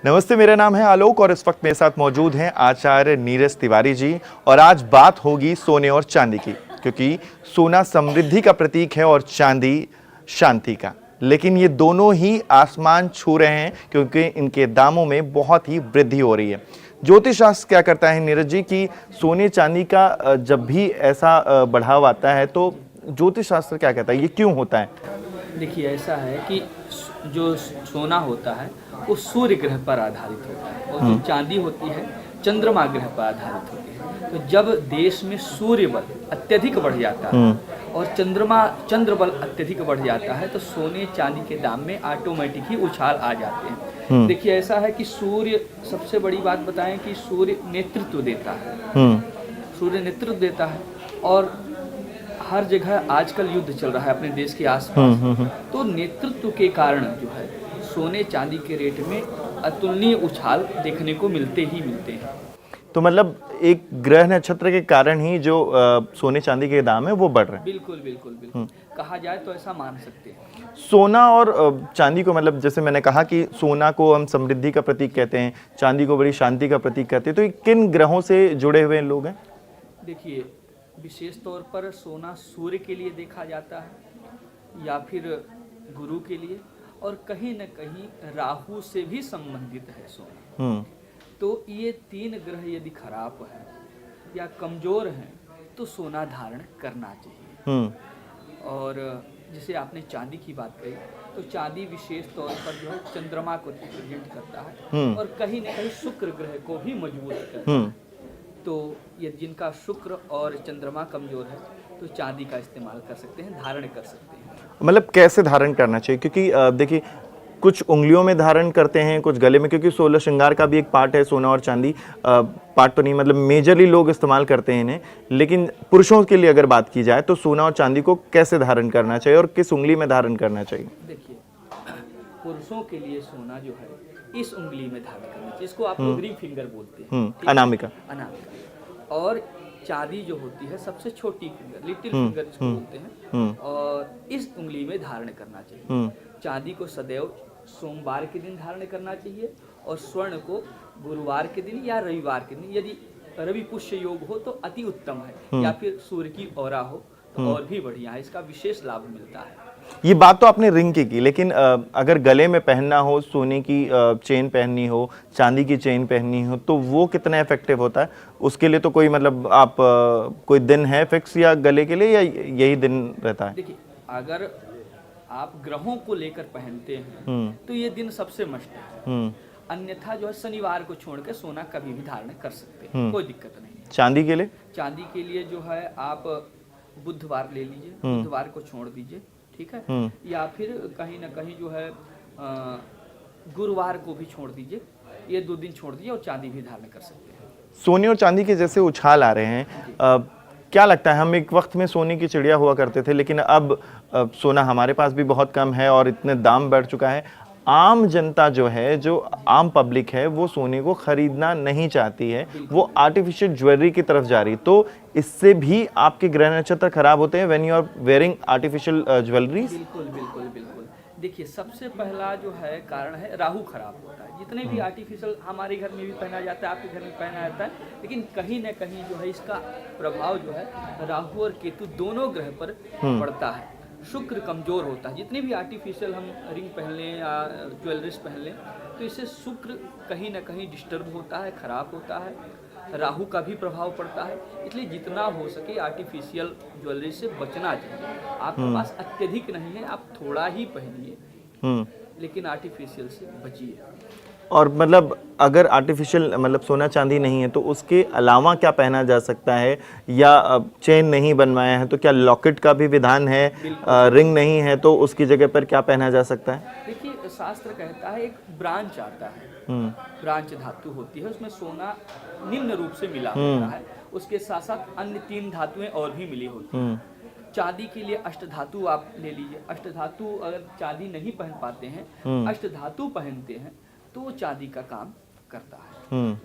नमस्ते, मेरा नाम है आलोक और इस वक्त मेरे साथ मौजूद हैं आचार्य नीरज तिवारी जी। और आज बात होगी सोने और चांदी की, क्योंकि सोना समृद्धि का प्रतीक है और चांदी शांति का। लेकिन ये दोनों ही आसमान छू रहे हैं क्योंकि इनके दामों में बहुत ही वृद्धि हो रही है। ज्योतिष शास्त्र क्या करता है नीरज जी कि सोने चांदी का जब भी ऐसा बढ़ाव आता है तो ज्योतिष शास्त्र क्या कहता है, ये क्यों होता है? देखिए, ऐसा है कि जो सोना होता है वो सूर्य ग्रह पर आधारित होता है और जो चांदी होती है चंद्रमा ग्रह पर आधारित होती है। तो जब देश में सूर्य बल अत्यधिक बढ़ जाता है और चंद्र बल अत्यधिक बढ़ जाता है तो सोने चांदी के दाम में ऑटोमेटिक ही उछाल आ जाते हैं। देखिए, ऐसा है कि सूर्य, सबसे बड़ी बात बताएं कि सूर्य नेतृत्व देता है, सूर्य नेतृत्व देता है और हर जगह आजकल युद्ध चल रहा है अपने देश के आसपास। तो नेतृत्व के कारण जो है सोने चांदी के रेट में अतुलनीय उछाल देखने को मिलते हैं। तो मतलब एक ग्रह नक्षत्र के कारण ही जो सोने चांदी के दाम है वो बढ़ रहे हैं। बिल्कुल कहा जाए तो ऐसा मान सकते हैं। सोना और चांदी को, मतलब जैसे मैंने कहा कि सोना को हम समृद्धि का प्रतीक कहते हैं, चांदी को बड़ी शांति का प्रतीक कहते हैं, तो ये किन ग्रहों से जुड़े हुए लोग हैं? देखिए, विशेष तौर पर सोना सूर्य के लिए देखा जाता है या फिर गुरु के लिए, और कहीं न कहीं राहु से भी संबंधित है सोना। तो ये तीन ग्रह यदि खराब है या कमजोर हैं तो सोना धारण करना चाहिए। और जैसे आपने चांदी की बात कही तो चांदी विशेष तौर पर जो है चंद्रमा को रिप्रेजेंट करता है और कहीं न कहीं शुक्र ग्रह को भी मजबूत करता है। तो ये जिनका शुक्र और चंद्रमा कमजोर है तो चांदी का इस्तेमाल कर सकते हैं, धारण कर सकते हैं। मतलब कैसे धारण करना चाहिए? क्योंकि देखिए, कुछ उंगलियों में धारण करते हैं, कुछ गले में, क्योंकि 16 श्रृंगार का भी एक पार्ट है सोना और चांदी। पार्ट तो नहीं, मतलब मेजरली लोग इस्तेमाल करते हैं इन्हें। लेकिन पुरुषों के लिए अगर बात की जाए तो सोना और चांदी को कैसे धारण करना चाहिए और किस उंगली में धारण करना चाहिए? देखिए, पुरुषों के लिए सोना जो है इस उंगली में धारण करना चाहिए, इसको आप लोग रिंग फिंगर बोलते हैं, अनामिका। और चांदी जो होती है सबसे छोटी फिंगर, लिटिल फिंगर इसको बोलते हैं, और इस उंगली में धारण करना चाहिए। चांदी को सदैव सोमवार के दिन धारण करना चाहिए और स्वर्ण को गुरुवार के दिन या रविवार के दिन, यदि रवि पुष्य योग हो तो अति उत्तम है, या फिर सूर्य की औरा हो तो और भी बढ़िया है, इसका विशेष लाभ मिलता है। ये बात तो आपने रिंग की लेकिन अगर गले में पहनना हो, सोने की चेन पहननी हो, चांदी की चेन पहननी हो, तो वो कितना इफेक्टिव होता है? उसके लिए तो कोई, मतलब आप कोई दिन है फिक्स या गले के लिए, या यही दिन रहता है? देखिए, अगर आप ग्रहों को लेकर पहनते हैं तो ये दिन सबसे मस्त है। अन्यथा जो है शनिवार को छोड़ के सोना कभी भी धारण कर सकते हैं, कोई दिक्कत नहीं। चांदी के लिए? चांदी के लिए जो है आप बुधवार ले लीजिए, बुधवार को छोड़ दीजिए, ठीक है, या फिर कहीं ना कहीं जो है गुरुवार को भी छोड़ दीजिए, ये 2 दिन छोड़ दीजिए और चांदी भी धारण कर सकते हैं। सोने और चांदी के जैसे उछाल आ रहे हैं, क्या लगता है, हम एक वक्त में सोने की चिड़िया हुआ करते थे, लेकिन अब सोना हमारे पास भी बहुत कम है और इतने दाम बढ़ चुका है। आम जनता जो है, जो आम पब्लिक है, वो सोने को खरीदना नहीं चाहती है, वो आर्टिफिशियल ज्वेलरी की तरफ जा रही। तो इससे भी आपके ग्रह नक्षत्र खराब होते हैं when you are wearing artificial jewellery? बिल्कुल। देखिए, सबसे पहला जो है कारण है राहु खराब होता है। जितने भी आर्टिफिशियल हमारे घर में भी पहना जाता है, आपके घर में पहना जाता है, लेकिन कहीं ना कहीं जो है इसका प्रभाव जो है राहु और केतु दोनों ग्रह पर पड़ता है। शुक्र कमजोर होता है, जितने भी आर्टिफिशियल हम रिंग पहन लें या ज्वेलरीज पहन लें तो इससे शुक्र कहीं ना कहीं डिस्टर्ब होता है, खराब होता है। राहु का भी प्रभाव पड़ता है, इसलिए जितना हो सके आर्टिफिशियल ज्वेलरी से बचना चाहिए। आपके पास अत्यधिक नहीं है, आप थोड़ा ही पहनिए, लेकिन आर्टिफिशियल से बचिए। और मतलब अगर आर्टिफिशियल, मतलब सोना चांदी नहीं है तो उसके अलावा क्या पहना जा सकता है? या चेन नहीं बनवाया है तो क्या लॉकेट का भी विधान है? रिंग नहीं है तो उसकी जगह पर क्या पहना जा सकता है? देखिए, शास्त्र कहता है एक ब्रांच आता है, ब्रांच धातु होती है, उसमें सोना निम्न रूप से मिला होता है, उसके साथ साथ अन्य 3 धातुएं और भी मिली होती हैं। चांदी के लिए अष्टधातु आप ले लीजिए। अष्टधातु अगर चांदी नहीं पहन पाते हैं, अष्टधातु पहनते हैं तो वो चांदी का काम करता है।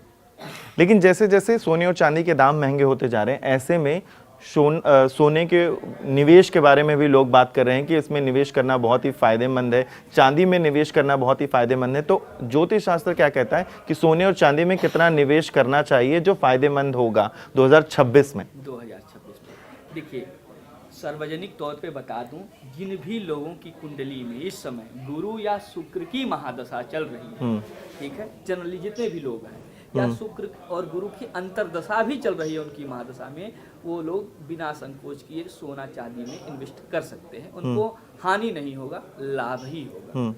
लेकिन जैसे जैसे सोने और चांदी के दाम महंगे होते जा रहे हैं, ऐसे में सोने के निवेश के बारे में भी लोग बात कर रहे हैं कि इसमें निवेश करना बहुत ही फायदेमंद है, चांदी में निवेश करना बहुत ही फायदेमंद है। तो ज्योतिष शास्त्र क्या कहता है कि सोने और चांदी में कितना निवेश करना चाहिए जो फायदेमंद होगा 2026 में? 2026 में देखिए, सार्वजनिक तौर पे बता दूं, जिन भी लोगों की कुंडली में इस समय गुरु या शुक्र की महादशा चल रही है, ठीक है, जनरली जितने भी लोग हैं, या शुक्र और गुरु की अंतरदशा भी चल रही है उनकी महादशा में, वो लोग बिना संकोच किए सोना चांदी में इन्वेस्ट कर सकते हैं। उनको हानि नहीं होगा, लाभ ही होगा।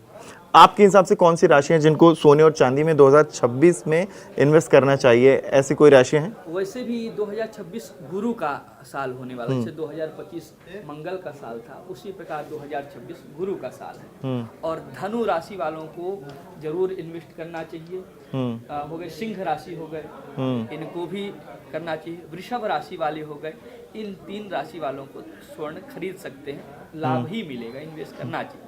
आपके हिसाब से कौन सी राशि है जिनको सोने और चांदी में 2026 में इन्वेस्ट करना चाहिए? ऐसी कोई राशि है? वैसे भी 2026 गुरु का साल होने वाला है, जैसे 2025 मंगल का साल था, उसी प्रकार 2026 गुरु का साल है। और धनु राशि वालों को जरूर इन्वेस्ट करना चाहिए। हो गए सिंह राशि हो गए, इनको भी करना चाहिए। वृषभ राशि वाले हो गए, इन 3 राशि वालों को स्वर्ण खरीद सकते हैं, लाभ ही मिलेगा, इन्वेस्ट करना चाहिए।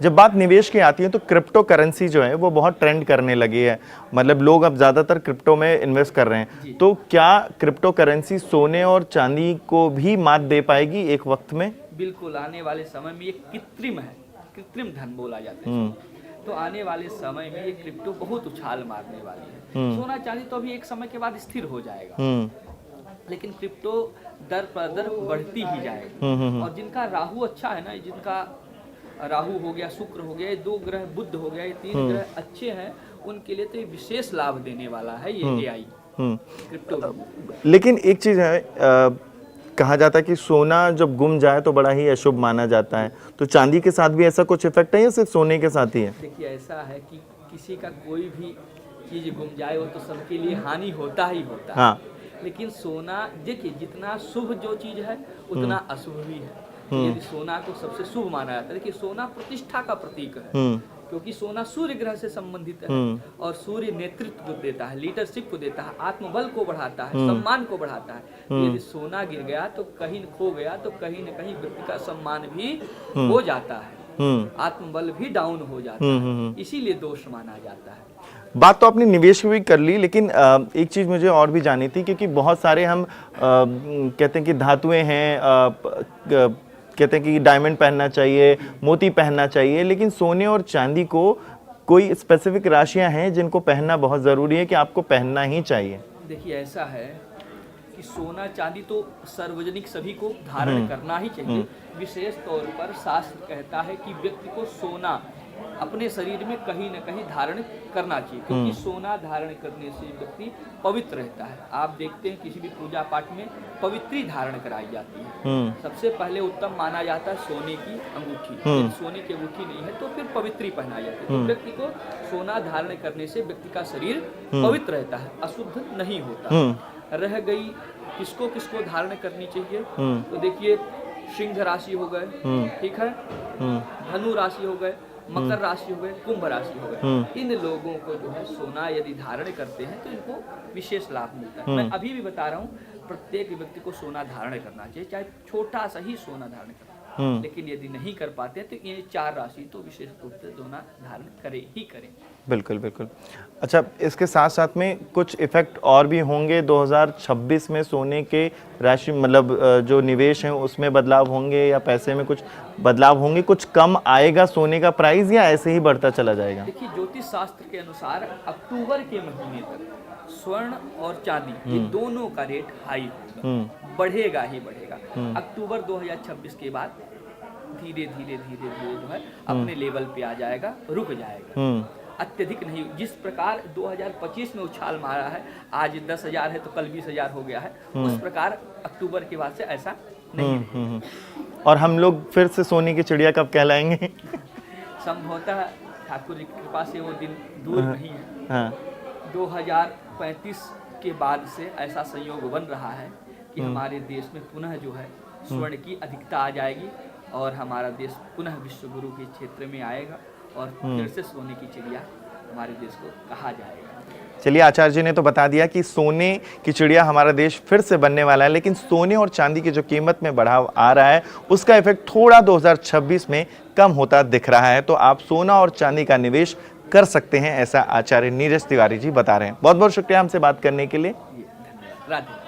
जब बात निवेश की आती है तो क्रिप्टो करेंसी जो है वो बहुत ट्रेंड करने लगी है, मतलब लोग अब ज़्यादातर क्रिप्टो में इन्वेस्ट कर रहे हैं। तो क्या क्रिप्टो करेंसी सोने और चांदी को भी मात दे पाएगी एक वक्त में? बिल्कुल, आने वाले समय में ये कृत्रिम है, कृत्रिम धन बोला जाता है। तो आने वाले समय में ये क्रिप्टो बहुत उछाल मारने वाली है। सोना चांदी तो अभी एक समय के बाद स्थिर हो जाएगा, लेकिन क्रिप्टो दर पर दर बढ़ती ही जाएगी। और जिनका राहु अच्छा है ना, जिनका राहु हो गया, शुक्र हो गया, ये 2 ग्रह, बुध हो गया, ये 3 ग्रह अच्छे हैं, उनके लिए तो ये विशेष लाभ देने वाला है ये AI क्रिप्टो। लेकिन एक चीज है, कहा जाता है कि सोना जब गुम जाए तो बड़ा ही अशुभ माना जाता है, तो चांदी के साथ भी ऐसा कुछ इफेक्ट है या सिर्फ सोने के साथ ही है? देखिए, ऐसा है कि किसी का कोई भी चीज गुम जाए वो तो सबके लिए हानि होता ही होता है। हाँ। लेकिन सोना, देखिए, जितना शुभ जो चीज है उतना अशुभ भी है। यदि सोना को सबसे शुभ माना जाता है, देखिए सोना प्रतिष्ठा का प्रतीक है, क्योंकि सोना सूर्य ग्रह से संबंधित है और सूर्य नेतृत्व को देता है, लीडरशिप को देता है, आत्मबल को बढ़ाता है, सम्मान को बढ़ाता है। तो यदि सोना गिर गया तो कहीं खो गया तो कहीं न कहीं व्यक्ति का सम्मान भी हो जाता है, आत्मबल भी डाउन हो जाता है, इसीलिए दोष माना जाता है। बात तो आपने निवेश की भी कर ली, लेकिन एक चीज़ मुझे और भी जाननी थी, क्योंकि बहुत सारे हम कहते हैं कि धातुएं हैं, कहते हैं कि डायमंड पहनना चाहिए, मोती पहनना चाहिए, लेकिन सोने और चांदी को कोई स्पेसिफिक राशियां हैं जिनको पहनना बहुत ज़रूरी है कि आपको पहनना ही चाहिए? देखिए, ऐसा है कि सोना चांदी तो सार्वजनिक सभी को धारण करना ही चाहिए। विशेष तौर पर शास्त्र कहता है कि व्यक्ति को सोना अपने शरीर में कहीं न कहीं धारण करना चाहिए, क्योंकि सोना धारण करने से व्यक्ति पवित्र रहता है। आप देखते हैं किसी भी पूजा पाठ में पवित्री धारण कराई जाती है। सबसे पहले उत्तम माना जाता है सोने की अंगूठी। यदि सोने की अंगूठी नहीं है तो फिर पवित्री पहनाई जाती है। तो व्यक्ति को सोना धारण करने से व्यक्ति का शरीर पवित्र रहता है, अशुद्ध नहीं होता। रह गई किसको किसको धारण करनी चाहिए, तो देखिए, सिंह राशि हो गए, ठीक है, धनु राशि हो गए, मकर राशि हो गए, कुंभ राशि हो गए, इन लोगों को जो है सोना यदि धारण करते हैं तो इनको विशेष लाभ मिलता है। मैं अभी भी बता रहा हूँ, प्रत्येक व्यक्ति को सोना धारण करना चाहिए, चाहे छोटा सा ही सोना धारण करना, लेकिन यदि नहीं कर पाते तो ये 4 राशि तो विशेष रूप से सोना धारण करें ही करें। बिल्कुल बिल्कुल। अच्छा, इसके साथ साथ में कुछ इफेक्ट और भी होंगे 2026 में सोने के राशि, मतलब जो निवेश है उसमें बदलाव होंगे या पैसे में कुछ बदलाव होंगे? कुछ कम आएगा सोने का प्राइस या ऐसे ही बढ़ता चला जाएगा? देखिए, ज्योतिष शास्त्र के अनुसार अक्टूबर के महीने तक स्वर्ण और चांदी ये दोनों का रेट हाई होगा, बढ़ेगा ही बढ़ेगा। अक्टूबर 2026 के बाद धीरे धीरे जो है अपने लेवल पे आ जाएगा, रुक जाएगा, अत्यधिक नहीं। जिस प्रकार 2025 में उछाल मारा है, आज 10,000 है तो कल 20,000 हो गया है, उस प्रकार अक्टूबर के बाद से ऐसा नहीं। और हम लोग फिर से सोने की चिड़िया कब कहलाएंगे? संभवतः ठाकुर जी की कृपा से वो दिन दूर नहीं है। 2035 के बाद से ऐसा संयोग बन रहा है कि हमारे देश में पुनः जो है स्वर्ण की अधिकता आ जाएगी और हमारा देश पुनः विश्व गुरु के क्षेत्र में आएगा और फिर से सोने की चिड़िया हमारे देश को कहा जाएगा। चलिए, आचार्य जी ने तो बता दिया कि सोने की चिड़िया हमारा देश फिर से बनने वाला है, लेकिन सोने और चांदी की जो कीमत में बढ़ाव आ रहा है उसका इफेक्ट थोड़ा 2026 में कम होता दिख रहा है। तो आप सोना और चांदी का निवेश कर सकते हैं, ऐसा आचार्य नीरज तिवारी जी बता रहे हैं। बहुत बहुत शुक्रिया हमसे बात करने के लिए। धन्यवाद। राधे।